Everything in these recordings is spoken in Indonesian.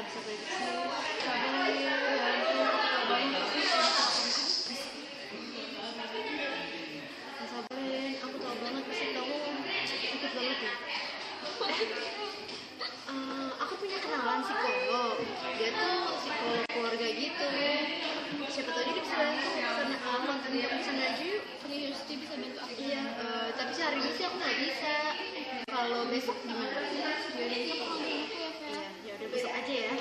Sampai kecil, sabar ya ampun, aku tau banget sih. Sabar ya, aku tau banget pasti kamu ikut banget ya. Aku punya kenalan psikolog, dia tuh psikolog keluarga gitu. Siapa tahu dia bisa bantu karena konten kamu kesana aja yuk. Serius, dia bisa bantu aku. Iya, tapi sehari ini sih aku nggak bisa. Kalau besok gimana? Ya udah besok aku ngambil aku ya, Fel. Ya udah besok aja ya.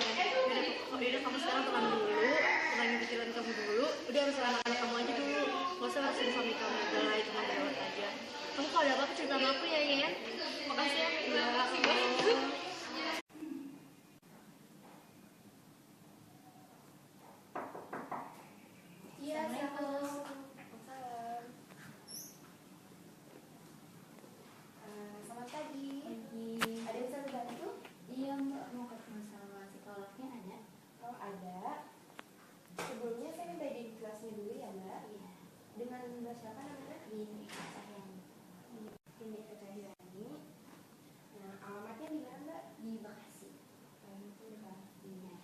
Udah kamu sekarang tenangin pikiran kamu dulu. Udah urusan anak-anak kamu aja dulu. Gak usah ngurusin suami kamu, udah lah itu mah lewat aja. Kamu kalau ada apa-apa cerita sama aku ya, Yen. Makasih ya. Ya, Iya, Assalamualaikum. Salam. Selamat pagi. Ada yang bisa dibantu? Iya Mbak, mau ketemu sama psikolognya ada? Oh, ada. Sebelumnya saya minta izin kelasnya dulu ya, Mbak. Iya. Dengan Mbak siapa namanya? Ini Cahyani. Ini Cahyani. Nah, alamatnya di mana, Mbak? Di Bekasi. Itu di Bekasi. Iya.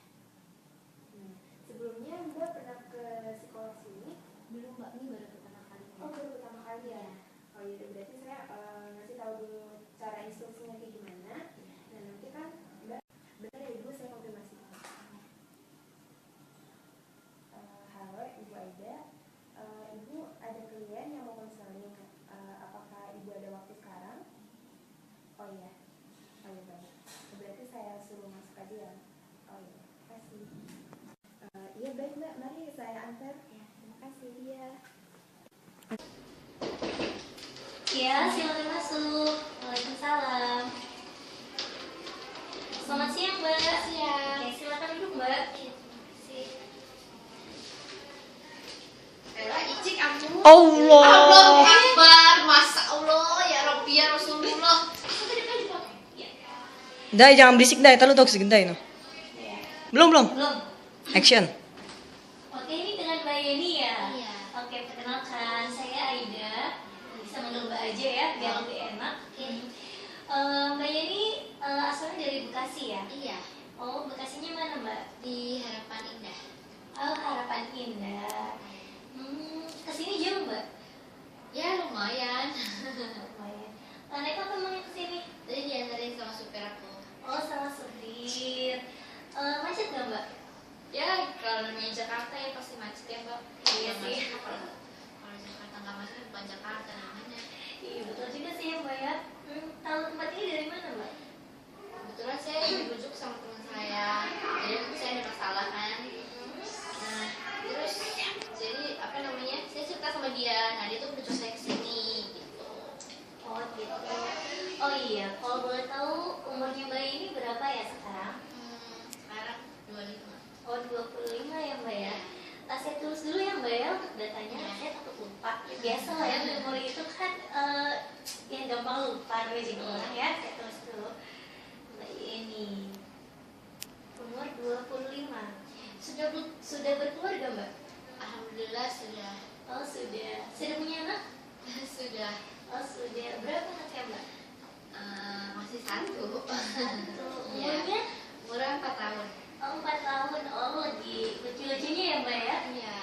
Nah, sebelumnya Mbak pernah ke psikolog sini? Belum Mbak, ini baru pertama kali. Oh, baru pertama kali ya? Oh iya, berarti saya ngasih tahu dulu cara instruksinya kayak gimana. Nah, nanti kan Mbak, benar ya Ibu, saya konfirmasi. Halo Ibu Aida, Ibu ada klien yang mau konseling. Apakah Ibu ada waktu sekarang? Oh iya, baik. Berarti saya suruh masuk aja ya. Oh iya, terima kasih. Iya baik Mbak, mari saya antar. Ya, Terima kasih. Iya. iya, silakan masuk. Waalaikumsalam. Selamat siang Mbak. Siang. Oke, silakan duduk Mbak. Icik ampun. Allah. Allahu Akbar, Masya Allah, ya Rabbi ya Rasulullah. Ya. Dai, jangan berisik Dai, terlalu toksik Dai no. Ya. Belum. Belum. Action. Oke, ini dengan Mbak Yeni ya? Iya. Oke, perkenalkan, saya Aida. Bisa manggil Mbak aja ya, biar lebih enak. Mbak Yeni asalnya dari Bekasi ya? Iya, Oh, Bekasinya mana Mbak? di Harapan Indah. Oh, Harapan Indah. Kesini jauh Mbak? Ya lumayan. Lumayan. Naik apa emangnya kesini? Tadi diantarin sama supir aku. Oh, sama supir. Macet nggak Mbak? Ya kalau namanya Jakarta ya pasti macet ya Mbak. Iya sih. Kalau Jakarta nggak macet bukan Jakarta namanya. Iya, betul juga sih ya Mbak ya. Tahu tempat ini dari mana Mbak? Kebetulan saya dibujuk sama teman saya. Jadi waktu saya ada masalah kan. Nah terus jadi apa namanya? Saya cerita sama dia. Nah dia tuh bujuk saya kesini gitu. Oh gitu. Oh iya, kalau boleh tahu umurnya Mbak ini berapa ya sekarang? Sekarang 25. Oh 25 ya Mbak ya. Saya tulis dulu ya Mbak ya untuk datanya. Saya takut lupa. Biasa lah ya memori itu kan yang gampang lupa namanya juga orang ya. Saya tulis dulu. Mbak ini umur 25. Sudah berkeluarga Mbak? Alhamdulillah sudah. Oh sudah. Sudah punya anak? Sudah. Oh sudah. Berapa anaknya Mbak? Masih satu. Umurnya? Umurnya 4 tahun. Oh 4 tahun. Oh lagi lucu-lucunya ya Mbak ya? Iya.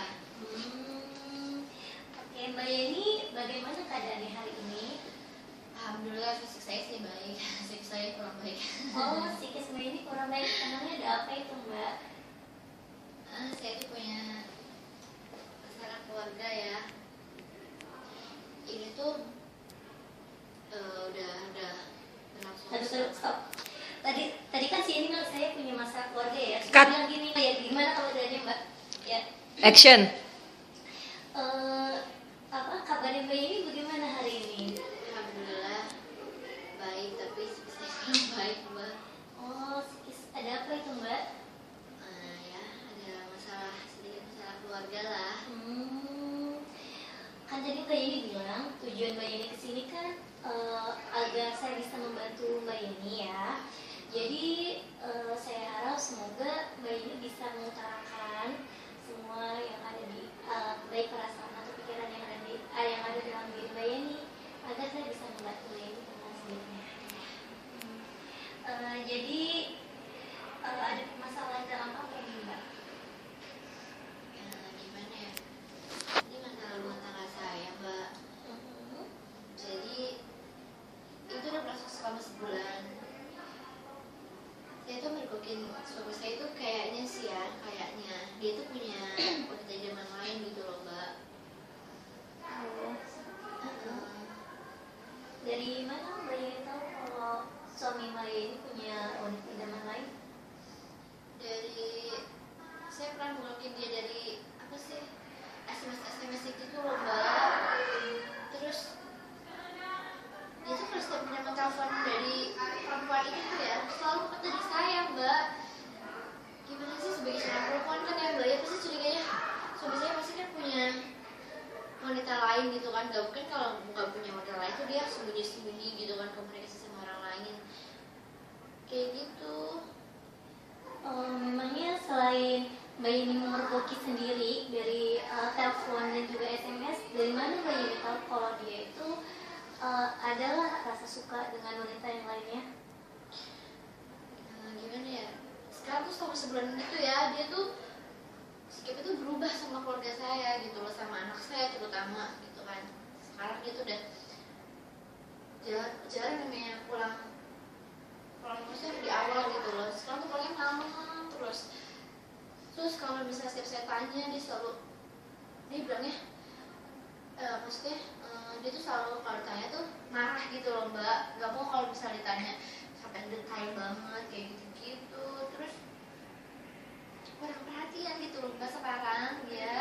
Oke Mbak Yeni, bagaimana keadaannya hari ini? Alhamdulillah fisik saya sih baik. Fisik saya kurang baik. Oh psikis Mbak Yeni kurang baik. Emangnya ada apa itu Mbak? Saya tuh punya masalah keluarga ya. Ini tuh udah berlangsung. Terus stop. Tadi kan si ini bilang saya punya masalah keluarga ya. Saya Cut. bilang gini, ya gimana kalau keadaannya Mbak? Ya. Action. Apa kabarnya Mbak Yeni bagaimana hari ini? Alhamdulillah baik, tapi fisik saya kurang baik Mbak. Oh psikis ada apa itu Mbak? Ya ada sedikit masalah keluarga lah. Kan tadi Mbak Yeni bilang tujuan Mbak Yeni kesini kan agar saya bisa membantu Mbak Yeni ya. Jadi saya harap semoga Mbak Yeni bisa mengutarakan semua yang ada di Mbak Yeni memergoki sendiri dari telepon dan juga SMS, dari mana Mbak Yeni tahu kalau dia itu adalah rasa suka dengan wanita yang lainnya? Gimana ya, sekarang tuh selama sebulan itu ya, dia tuh sikapnya tuh berubah sama keluarga saya gitu loh, sama anak saya terutama gitu kan. Sekarang dia tuh udah jarang namanya pulang maksudnya di awal gitu loh. Sekarang tuh pulangnya malam terus kalau misalnya setiap saya tanya, dia bilangnya maksudnya dia tuh selalu kalau ditanya tuh marah gitu loh Mbak, nggak mau kalau misalnya ditanya sampai detail banget kayak gitu. Terus kurang perhatian gitu loh Mbak sekarang dia.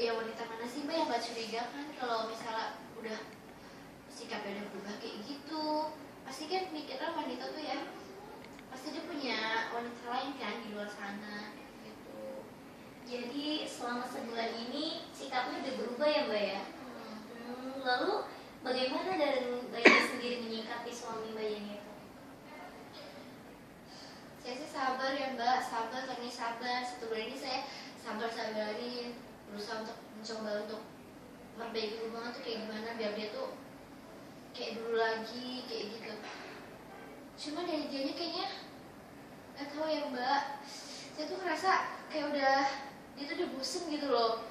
Ya wanita mana sih Mbak yang gak curiga kan kalau misalnya udah sikapnya udah berubah kayak gitu. Pasti kan mikirnya wanita tuh ya, pasti dia punya wanita lain kan di luar sana gitu. Jadi selama sebulan ini sikapnya udah berubah ya Mbak ya? Lalu bagaimana dari Mbak Yeni sendiri menyikapi suami Mbak Yeni itu? Saya sih sabar ya Mbak, sabar. Satu bulan ini saya sabarin, berusaha untuk mencoba untuk memperbaiki hubungan tuh kayak gimana biar dia tuh kayak dulu lagi kayak gitu. Cuma dari dianya kayaknya nggak tahu ya Mbak, saya tuh ngerasa kayak dia tuh udah bosen gitu loh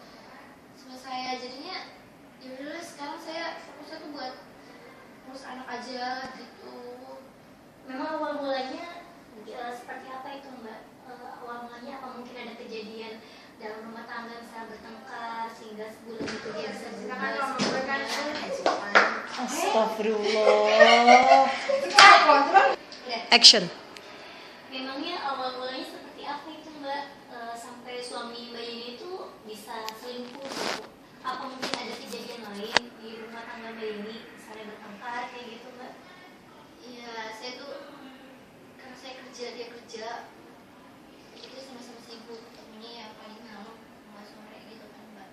sama saya. Jadinya ya udahlah, sekarang saya fokusnya tuh buat ngurus anak aja gitu. Memang awal mulanya seperti apa itu Mbak? Awal mulanya apa mungkin ada kejadian dalam rumah tangga misalnya bertengkar sehingga sebulan itu dia bisa berubah? Astagfirullah. Action. Memangnya awal mulanya seperti apa itu Mbak? Sampai suami Mbak Yeni itu bisa selingkuh gitu. Apa mungkin ada kejadian lain di rumah tangga Mbak Yeni misalnya bertengkar kayak gitu Mbak? Iya, saya tuh karena saya kerja, dia kerja, itu sama-sama sibuk, ketemunya ya paling malam nggak sore gitu kan Mbak.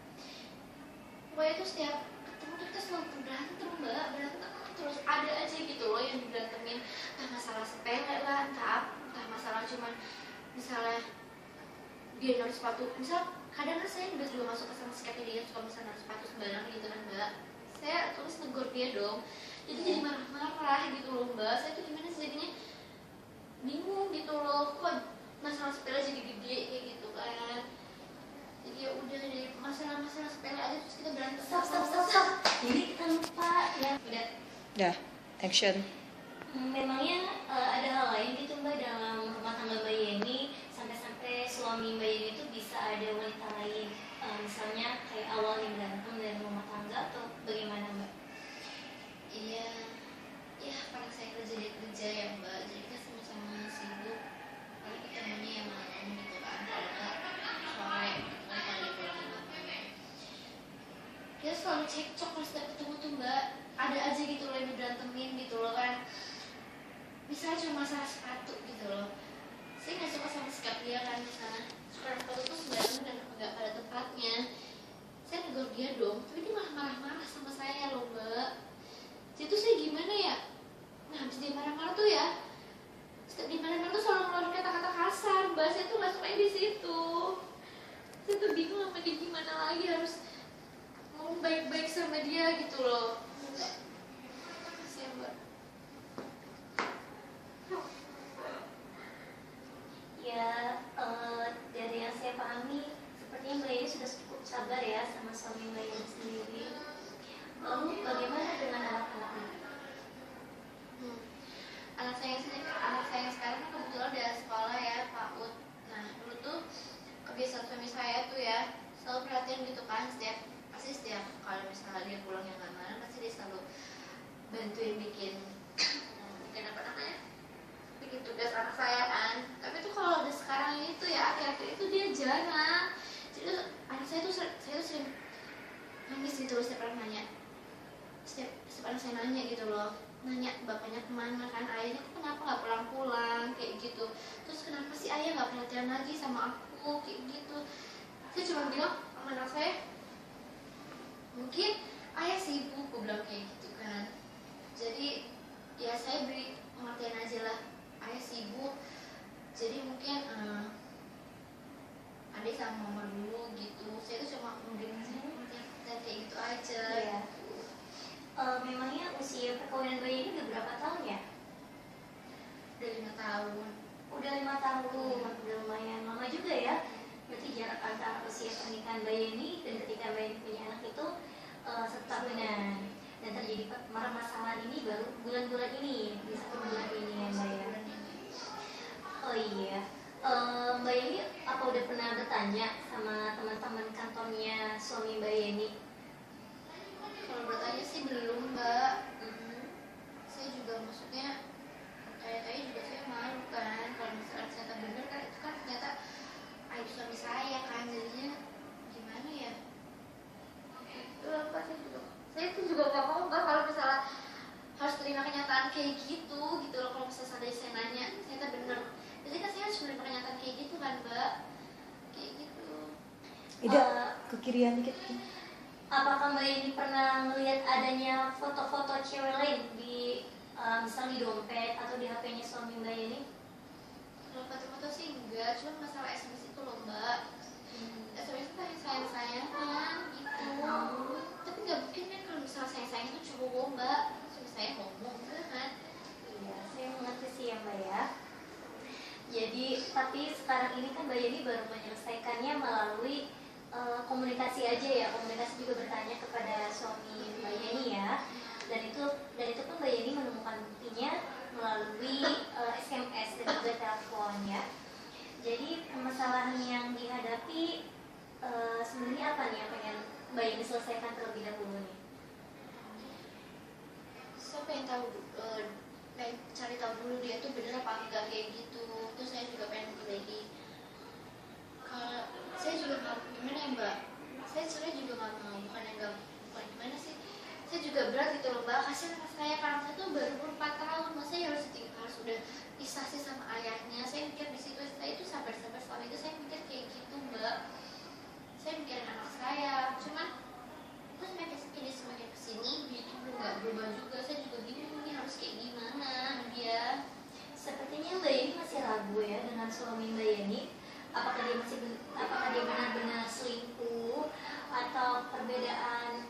Pokoknya tuh setiap ketemu tuh kita selalu berantem Mbak, berantem terus ada aja gitu loh yang diberantemin. Entah masalah sepele lah, entah masalah cuman misalnya dia naruh sepatu, misal kadang kan saya juga masuk ke sama sikapnya dia suka misalnya naruh sepatu sembarangan gitu kan Mbak. Saya terus negur dia dong, jadi marah-marah gitu loh Mbak. Saya tuh gimana sih jadinya bingung gitu loh, kok masalah sepele jadi gede kayak gitu kan. Jadi ya udah dari masalah-masalah sepele aja terus kita berantem. Stop. Jadi kita lupa ya. Udah. Dah, action. Memangnya ada hal lain gitu Mbak dalam rumah tangga Mbak Yeni sampai suami Mbak Yeni itu bisa ada wanita lain, misalnya kayak awalnya berantem dari rumah tangga atau bagaimana Mbak? Iya, ya karena saya kerja ya Mbak, jadi kita sama-sama sibuk. Paling ketemunya ya malam gitu kan, kalau nggak sore gitu kan kalau dia pulang malam. Dia selalu cekcok kalau setiap ketemu tuh Mbak, ada aja gitu loh yang diberantemin gitu loh kan. Misalnya cuma masalah sepatu gitu loh, saya nggak suka sama sikap dia kan, misalnya suka sepatu tuh sembarangan dan nggak pada tempatnya. Saya negur dia dong, tapi dia malah marah-marah sama saya loh Mbak. Jadi tuh saya gimana ya? Nah habis dia marah-marah tuh ya, setiap dia marah-marah tuh selalu ngeluarin kata-kata kasar Mbak. Saya tuh nggak suka di situ. Saya tuh bingung sama dia gimana lagi, harus ngomong baik-baik sama dia gitu loh. Makasih ya Mbak. Ya, dari yang saya pahami, sepertinya Mbak Yeni sudah cukup sabar ya sama suami Mbak Yeni sendiri. Lalu bagaimana dengan anak-anaknya? Anak saya sekarang kan kebetulan udah sekolah ya, PAUD. Nah dulu tuh kebiasaan suami saya tuh ya selalu perhatian gitu kan, setiap kalau misalnya dia pulang yang nggak mana, pasti dia selalu bantuin bikin apa namanya, bikin tugas anak saya kan. Tapi tuh kalau udah sekarang itu ya akhir-akhir itu dia jarang. Jadi anak saya tuh sering nangis gitu loh setiap orang nanya, setiap anak saya nanya gitu loh, nanya bapaknya kemana kan, ayahnya kok kenapa nggak pulang-pulang kayak gitu. Terus kenapa sih ayah nggak perhatian lagi sama aku kayak gitu. Saya cuma bilang sama anak saya, mungkin ayah sibuk, aku bilang kayak gitu kan. Jadi ya saya beri pengertian aja lah, ayah sibuk, jadi mungkin yang mama dulu gitu. Saya tuh cuma memberikan dan kayak gitu aja. Iya. Memangnya usia perkawinan bayi ini udah berapa tahun ya? Udah 5 tahun. Udah 5 tahun, udah lumayan lama juga ya. Berarti jarak antara usia pernikahan bayi ini dan ketika bayi punya anak itu 1 tahunan. Dan terjadi permasalahan ini baru bulan-bulan ini, di 1 bulan ini ya Mbak ya. Oh iya, Mbak Yeni apa udah pernah bertanya sama teman-teman kantornya suami Mbak Yeni? Kalau bertanya sih belum, Mbak. Saya juga maksudnya kayak juga saya malu kan kalau misalnya ternyata bener kan, itu kan ternyata aib suami saya kan, jadinya gimana ya, itu apa, saya tuh juga gak mau Mbak kalau misalnya harus terima kenyataan kayak gitu loh. Kalau misalnya sadar saya nanya ternyata bener, jadi kan saya harus menerima kenyataan kayak gitu kan Mbak, kayak gitu. Ida, ke kirian dikit. Apakah Mbak Yeni pernah melihat adanya foto-foto cewek lain di misalnya di dompet atau di HP-nya suami Mbak Yeni? Kalau foto-foto sih enggak, cuma masalah SMS itu loh Mbak. SMS itu sayang-sayangan gitu. Tapi nggak mungkin kan kalau misalnya sayang-sayang itu cowok Mbak. Suami saya ngomong kan. Iya, saya mengerti sih ya Mbak ya. Jadi, tapi sekarang ini kan Mbak Yeni baru menyelesaikannya melalui komunikasi aja ya. Komunikasi juga bertanya kepada suami Mbak Yeni ya. Dan itu pun Mbak Yeni menemukan buktinya melalui SMS dan juga telepon ya. Jadi permasalahan yang dihadapi sebenarnya apa nih yang pengen Mbak Yeni selesaikan terlebih dahulu nih? Saya pengen tahu, pengen cari tahu dulu dia tuh bener apa enggak kayak gitu. Terus saya juga pengen perbaiki. Kalau saya juga nggak gimana ya Mbak, saya sebenarnya juga nggak mau, bukan gimana sih, saya juga berat gitu loh Mbak, kasihan anak saya karena saya tuh baru 4 tahun, masa ya harus udah pisah sih sama ayahnya. Saya mikir di situ, saya itu sampai selama itu saya mikir kayak gitu Mbak, saya mikirin anak saya, cuman terus semakin kesini dia tuh nggak berubah juga. Saya juga bingung nih harus kayak gimana dia. Sepertinya Mbak Yeni masih ragu ya dengan suami Mbak Yeni. Apakah dia benar-benar selingkuh atau perbedaan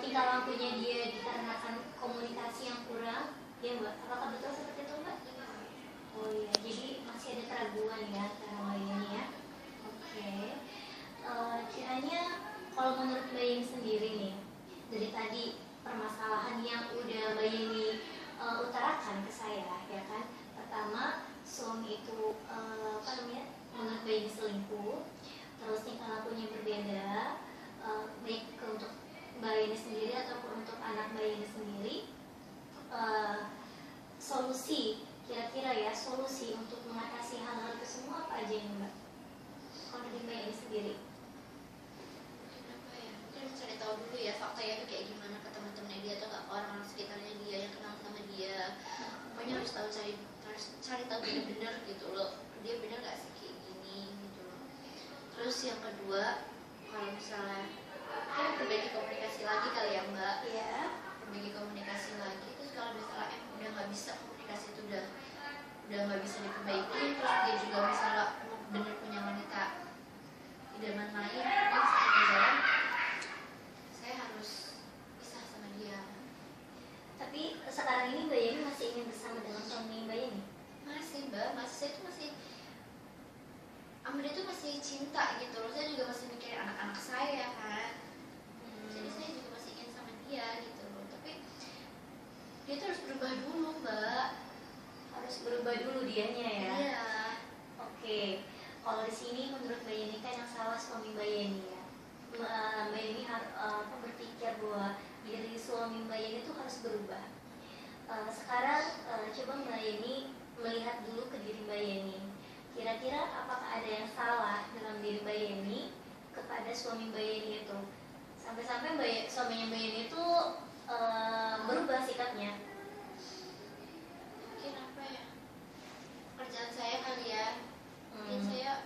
tingkah lakunya dia dikarenakan komunikasi yang kurang, ya Mbak? Apakah betul seperti itu Mbak? Oh iya, jadi masih ada keraguan ya antara Mbak Yeni ya. Oke. Kiranya kalau menurut Mbak Yeni sendiri nih, dari tadi permasalahan yang udah Mbak Yeni utarakan ke saya, ya kan? Pertama, suami itu menurut Mbak Yeni selingkuh, terus tingkah lakunya berbeda, baik untuk Mbak Yeni sendiri ataupun untuk anak Mbak Yeni sendiri. Solusi, kira-kira ya, solusi untuk mengatasi hal-hal itu semua apa aja nih Mbak? Kalau dari Mbak Yeni sendiri? Kenapa ya? Mungkin harus cari tahu dulu ya faktanya tuh kayak gimana ke teman-temannya dia atau ke orang-orang sekitarnya dia yang kenal sama dia. Pokoknya harus cari tahu benar-benar gitu loh, dia benar nggak sih kayak gini gitu loh. Terus yang kedua, kalau misalnya kan perbaiki komunikasi lagi kali ya Mbak. Iya. Perbaiki komunikasi lagi. Terus kalau misalnya udah nggak bisa, komunikasi itu udah nggak bisa diperbaiki, terus dia juga misalnya bener punya wanita idaman lain, mungkin setelah jalan saya harus pisah sama dia. Tapi sekarang ini Mbak Yeni masih ingin bersama dengan suami Mbak Yeni? Masih Mbak, saya tuh masih sama dia tuh masih cinta gitu loh. Saya juga masih mikirin anak-anak saya kan. Jadi saya juga masih ingin sama dia gitu loh. Tapi dia tuh harus berubah dulu Mbak. Harus berubah dulu dianya ya? Iya. Oke. Kalau di sini menurut Mbak Yeni kan yang salah suami Mbak Yeni ya. Mbak Yeni harus berpikir bahwa diri suami Mbak Yeni itu harus berubah. Sekarang coba Mbak Yeni melihat dulu ke diri Mbak Yeni. Kira-kira apakah ada yang salah dalam diri Mbak Yeni kepada suami Mbak Yeni itu? Sampai-sampai suaminya Mbak Yeni itu berubah sikapnya. Mungkin apa ya? Kerjaan saya kali ya. Mungkin saya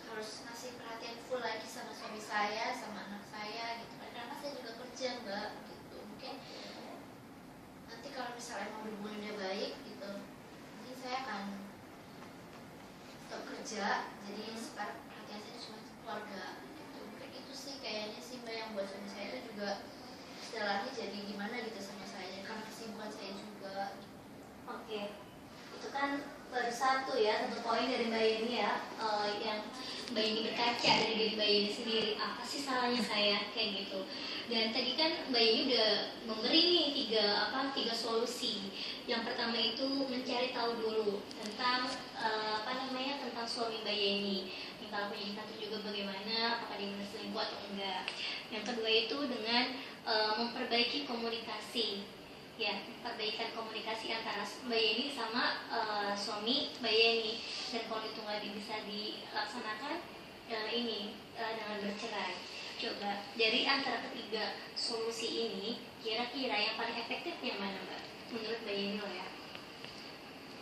harus ngasih perhatian full lagi sama suami saya, sama anak saya gitu kan. Karena saya juga kerja Mbak gitu. Mungkin nanti kalau misalnya emang hubungannya baik gitu, mungkin saya akan kerja, jadi sekarang perhatian saya cuma keluarga gitu. Kayak gitu sih kayaknya sih Mbak, yang buat suami saya itu juga istilahnya jadi gimana gitu sama saya karena kesibukan saya juga. Oke, itu kan baru satu poin dari Mbak Yeni ya, yang Mbak Yeni berkaca dari diri Mbak Yeni sendiri, apa sih salahnya saya kayak gitu. Dan tadi kan Mbak Yeni udah memberi nih tiga solusi. Yang pertama itu mencari tahu dulu tentang tentang suami Mbak Yeni. Kalau penyidikan itu juga bagaimana, apakah dia berselingkuh atau enggak. Yang kedua itu dengan memperbaiki komunikasi. Ya, perbaikan komunikasi antara Mbak Yeni sama suami Mbak Yeni. Dan kalau itu nggak bisa dilaksanakan dengan bercerai. Coba dari antara ketiga solusi ini, kira-kira yang paling efektif yang mana Mbak? Menurut Mbak Yeni loh ya.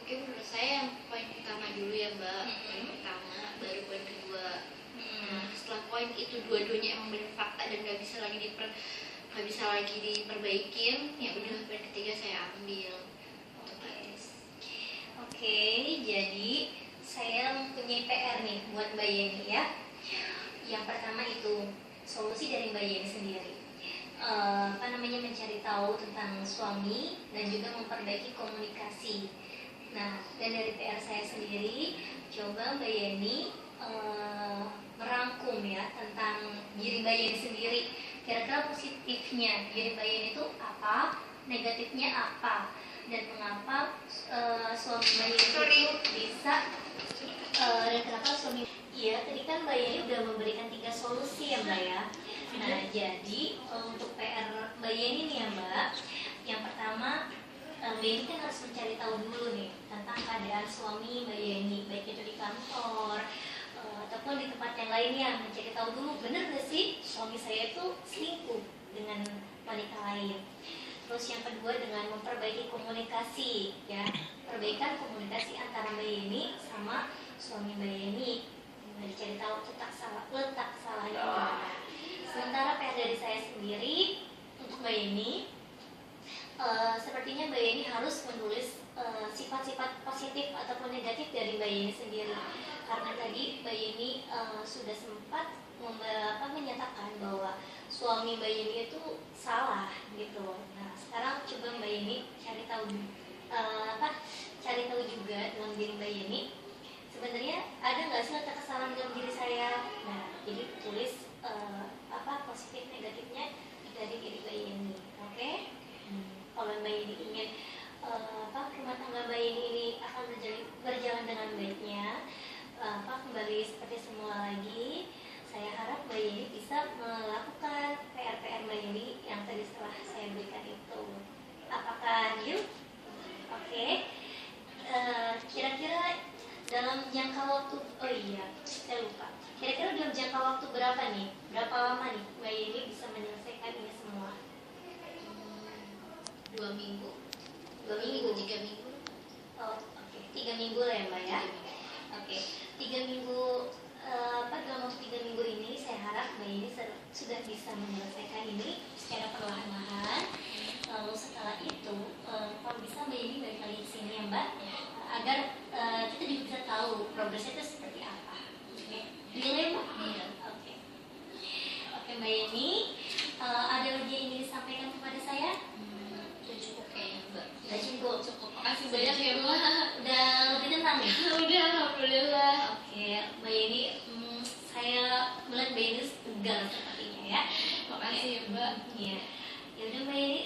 Oke, menurut saya yang poin pertama dulu ya Mbak. Poin pertama, baru poin kedua. Nah, setelah poin itu dua-duanya emang benar fakta dan nggak bisa lagi diperbaikin, ya udah poin ketiga saya ambil. Oke, jadi saya mempunyai PR nih buat Mbak Yeni ya. Yang pertama itu solusi dari Mbak Yeni sendiri. Mencari tahu tentang suami dan juga memperbaiki komunikasi. Nah, dan dari PR saya sendiri, coba Mbak Yeni merangkum ya tentang diri Mbak Yeni sendiri. Kira-kira positifnya diri Mbak Yeni itu apa, negatifnya apa, dan mengapa suami Mbak Yeni itu bisa dan kenapa suami. Iya, tadi kan Mbak Yeni udah memberikan 3 solusi ya Mbak ya. Nah, jadi untuk PR Mbak Yeni nih ya Mbak, yang pertama Mbak Yeni kan harus mencari tahu dulu nih tentang keadaan suami Mbak Yeni, baik itu di kantor ataupun di tempat yang lainnya. Mencari tahu dulu, bener gak sih suami saya itu selingkuh dengan wanita lain. Terus yang kedua dengan memperbaiki komunikasi ya, perbaikan komunikasi antara Mbak Yeni sama suami Mbak Yeni. Dicari tahu letak salahnya mana. Sementara PR dari saya sendiri untuk Mbak Yeni, sepertinya Mbak Yeni harus menulis sifat-sifat positif ataupun negatif dari Mbak Yeni sendiri. Karena tadi Mbak Yeni sudah sempat menyatakan bahwa suami Mbak Yeni itu salah gitu. Nah, sekarang coba Mbak Yeni cari tahu juga dalam diri Mbak Yeni, sebenarnya ada nggak sih letak kesalahan dalam diri saya. Nah, jadi tulis positif negatifnya dari diri Mbak Yeni. Oke? Kalau Mbak Yeni ingin rumah tangga Mbak Yeni ini akan berjalan dengan baiknya, kembali seperti semula lagi, saya harap Mbak Yeni bisa melakukan PR-PR Mbak Yeni yang tadi setelah saya berikan itu. Apakah yuk? Oke. Kira-kira dalam jangka waktu, saya lupa. Kira-kira dalam jangka waktu berapa nih? Berapa lama nih Mbak Yeni bisa menyelesaikan ini semua? 2 minggu. 2 minggu, 3 minggu. Oh, oke. 3 minggu lah ya Mbak ya. Oke. 3 minggu, dalam waktu 3 minggu ini saya harap Mbak Yeni sudah bisa menyelesaikan ini secara perlahan-lahan. Lalu setelah itu, kalau bisa Mbak Yeni balik lagi ke sini ya Mbak, agar kita juga bisa tahu progresnya itu seperti apa. Oke, boleh Mbak? Iya. Oke, Mbak Yeni, ada lagi yang ingin disampaikan kepada saya? Udah cukup kayaknya Mbak. Udah cukup. Makasih banyak ya Mbak. Udah lebih tenang ya? Udah, alhamdulillah. Oke, Mbak Yeni, saya melihat Mbak Yeni segar sepertinya ya. Makasih ya Mbak. Iya. Ya udah Mbak Yeni,